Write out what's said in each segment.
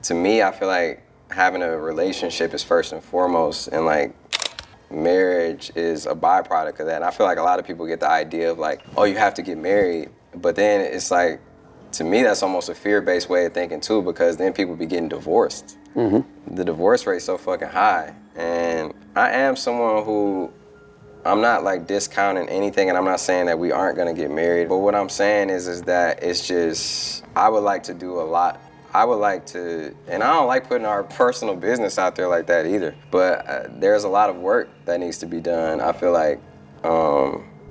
to me, I feel like having a relationship is first and foremost, and like marriage is a byproduct of that. And I feel like a lot of people get the idea of like, oh, you have to get married, but then it's like, to me, that's almost a fear-based way of thinking too, because then people be getting divorced. The divorce rate's so fucking high. And I am someone who, I'm not like discounting anything, and I'm not saying that we aren't gonna get married, but what I'm saying is that it's just, I would like to do a lot. I would like to, and I don't like putting our personal business out there like that either, but there's a lot of work that needs to be done. I feel like,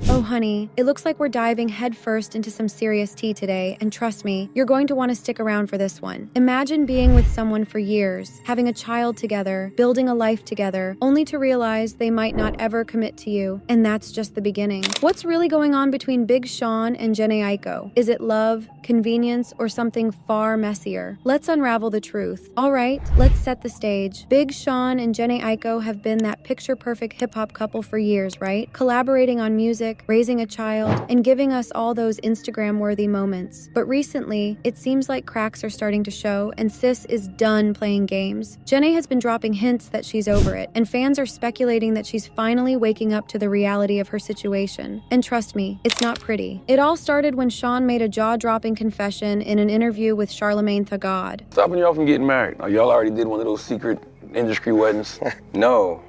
Oh, honey, it looks like we're diving headfirst into some serious tea today, and trust me, you're going to want to stick around for this one. Imagine being with someone for years, having a child together, building a life together, only to realize they might not ever commit to you, and that's just the beginning. What's really going on between Big Sean and Jhene Aiko? Is it love, convenience, or something far messier? Let's unravel the truth. All right, let's set the stage. Big Sean and Jhene Aiko have been that picture-perfect hip-hop couple for years, right? Collaborating on music, raising a child, and giving us all those Instagram-worthy moments. But recently, it seems like cracks are starting to show, and sis is done playing games. Jhene has been dropping hints that she's over it, and fans are speculating that she's finally waking up to the reality of her situation. And trust me, it's not pretty. It all started when Sean made a jaw-dropping confession in an interview with Charlamagne Tha God. Stopping y'all from getting married. Now, y'all already did one of those secret industry weddings. No.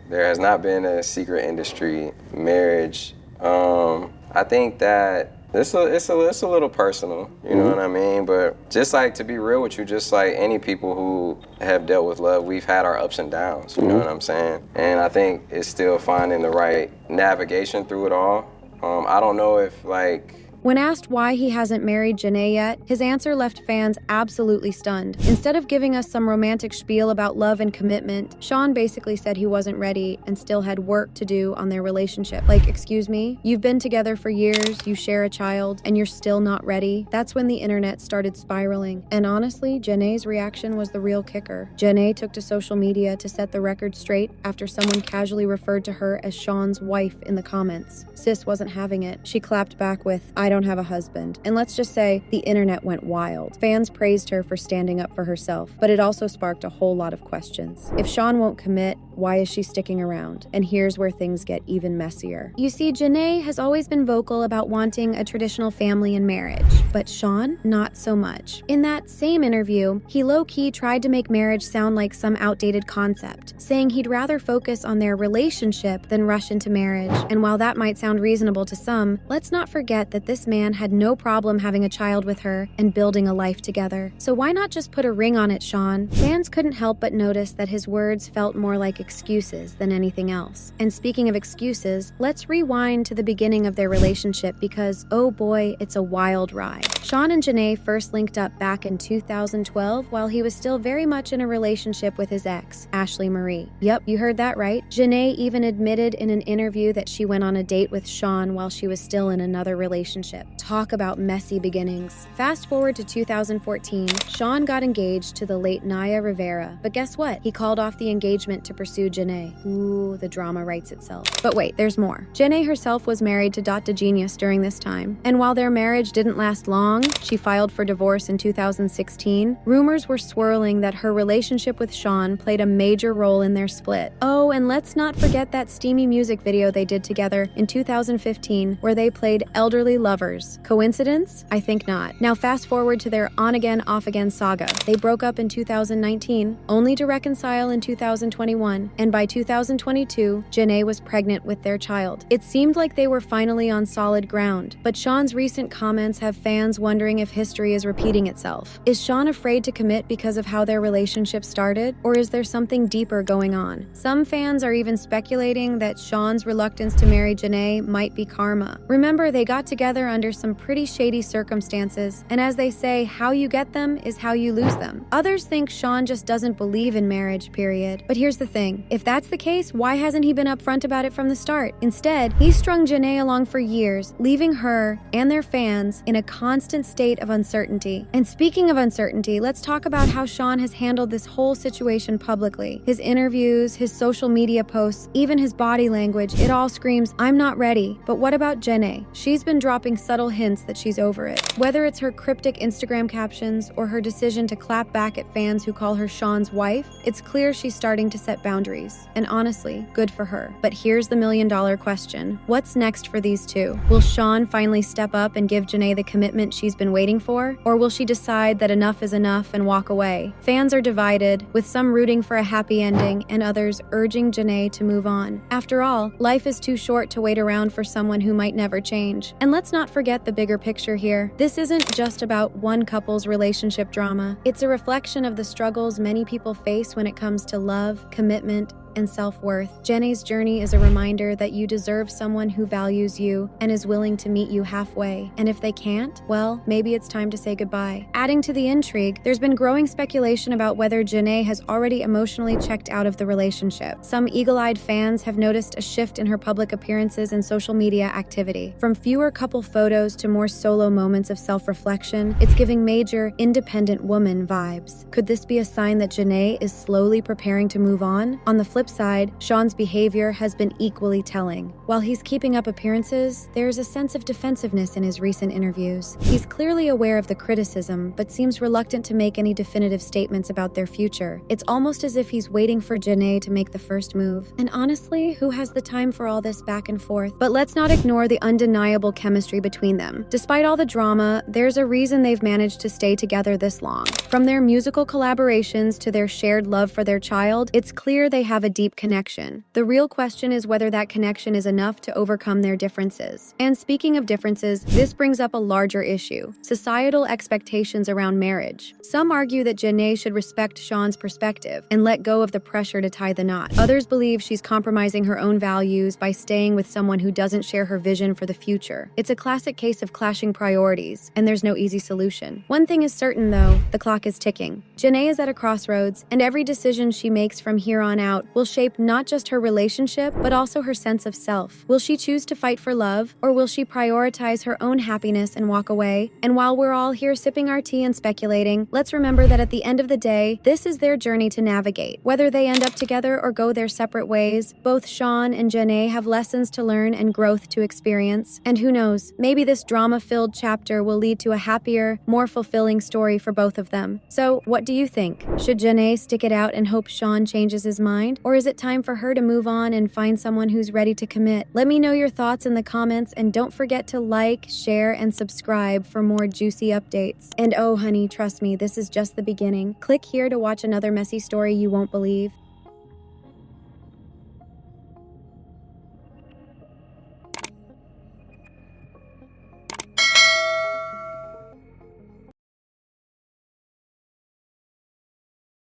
There has not been a secret industry marriage. I think that it's a little personal, you know what I mean? But just like, to be real with you, just like any people who have dealt with love, we've had our ups and downs, you know what I'm saying? And I think it's still finding the right navigation through it all. I don't know if like, When asked why he hasn't married Jhené yet, his answer left fans absolutely stunned. Instead of giving us some romantic spiel about love and commitment, Sean basically said he wasn't ready and still had work to do on their relationship. Like, excuse me? You've been together for years, you share a child, and you're still not ready? That's when the internet started spiraling. And honestly, Jhené's reaction was the real kicker. Jhené took to social media to set the record straight after someone casually referred to her as Sean's wife in the comments. Sis wasn't having it. She clapped back with, "I don't have a husband." And let's just say, the internet went wild. Fans praised her for standing up for herself, but it also sparked a whole lot of questions. If Sean won't commit, why is she sticking around? And here's where things get even messier. You see, Jhené has always been vocal about wanting a traditional family and marriage, but Sean, not so much. In that same interview, he low-key tried to make marriage sound like some outdated concept, saying he'd rather focus on their relationship than rush into marriage. And while that might sound reasonable to some, let's not forget that this man had no problem having a child with her and building a life together. So why not just put a ring on it, Sean? Fans couldn't help but notice that his words felt more like excuses than anything else. And speaking of excuses, let's rewind to the beginning of their relationship because, oh boy, it's a wild ride. Sean and Jhené first linked up back in 2012 while he was still very much in a relationship with his ex, Ashley Marie. Yep, you heard that right. Jhené even admitted in an interview that she went on a date with Sean while she was still in another relationship. Talk about messy beginnings. Fast forward to 2014, Sean got engaged to the late Naya Rivera, but guess what? He called off the engagement to pursue Jhené. Ooh, the drama writes itself. But wait, there's more. Jhené herself was married to Dot Genius during this time, and while their marriage didn't last long, she filed for divorce in 2016, rumors were swirling that her relationship with Sean played a major role in their split. Oh, and let's not forget that steamy music video they did together in 2015 where they played elderly lovers. Coincidence? I think not. Now fast forward to their on-again, off-again saga. They broke up in 2019, only to reconcile in 2021, and by 2022, Jhené was pregnant with their child. It seemed like they were finally on solid ground, but Sean's recent comments have fans wondering if history is repeating itself. Is Sean afraid to commit because of how their relationship started, or is there something deeper going on? Some fans are even speculating that Sean's reluctance to marry Jhené might be karma. Remember, they got together under some pretty shady circumstances, and as they say, how you get them is how you lose them. Others think Sean just doesn't believe in marriage, period. But here's the thing. thing. If that's the case, why hasn't he been upfront about it from the start? Instead, he strung Jhené along for years, leaving her and their fans in a constant state of uncertainty. And speaking of uncertainty, let's talk about how Sean has handled this whole situation publicly. His interviews, his social media posts, even his body language, it all screams, "I'm not ready." But what about Jhené? She's been dropping subtle hints that she's over it. Whether it's her cryptic Instagram captions or her decision to clap back at fans who call her Sean's wife, it's clear she's starting to set boundaries. And honestly, good for her. But here's the million-dollar question. What's next for these two? Will Sean finally step up and give Jhené the commitment she's been waiting for? Or will she decide that enough is enough and walk away? Fans are divided, with some rooting for a happy ending and others urging Jhené to move on. After all, life is too short to wait around for someone who might never change. And let's not forget the bigger picture here. This isn't just about one couple's relationship drama. It's a reflection of the struggles many people face when it comes to love, commitment, and self-worth. Jhené's journey is a reminder that you deserve someone who values you and is willing to meet you halfway. And if they can't, well, maybe it's time to say goodbye. Adding to the intrigue, there's been growing speculation about whether Jhené has already emotionally checked out of the relationship. Some eagle-eyed fans have noticed a shift in her public appearances and social media activity. From fewer couple photos to more solo moments of self-reflection, it's giving major, independent woman vibes. Could this be a sign that Jhené is slowly preparing to move on? On the flip side, Sean's behavior has been equally telling. While he's keeping up appearances, there's a sense of defensiveness in his recent interviews. He's clearly aware of the criticism, but seems reluctant to make any definitive statements about their future. It's almost as if he's waiting for Jhené to make the first move. And honestly, who has the time for all this back and forth? But let's not ignore the undeniable chemistry between them. Despite all the drama, there's a reason they've managed to stay together this long. From their musical collaborations to their shared love for their child, it's clear they have a deep connection. The real question is whether that connection is enough to overcome their differences. And speaking of differences, this brings up a larger issue: societal expectations around marriage. Some argue that Jhené should respect Sean's perspective and let go of the pressure to tie the knot. Others believe she's compromising her own values by staying with someone who doesn't share her vision for the future. It's a classic case of clashing priorities, and there's no easy solution. One thing is certain though, the clock is ticking. Jhené is at a crossroads, and every decision she makes from here on out will shape not just her relationship, but also her sense of self. Will she choose to fight for love, or will she prioritize her own happiness and walk away? And while we're all here sipping our tea and speculating, let's remember that at the end of the day, this is their journey to navigate. Whether they end up together or go their separate ways, both Sean and Jhené have lessons to learn and growth to experience. And who knows, maybe this drama-filled chapter will lead to a happier, more fulfilling story for both of them. So, what do you think? Should Jhené stick it out and hope Sean changes his mind? Or is it time for her to move on and find someone who's ready to commit? Let me know your thoughts in the comments, and don't forget to like, share, and subscribe for more juicy updates. And oh honey, trust me, this is just the beginning. Click here to watch another messy story you won't believe.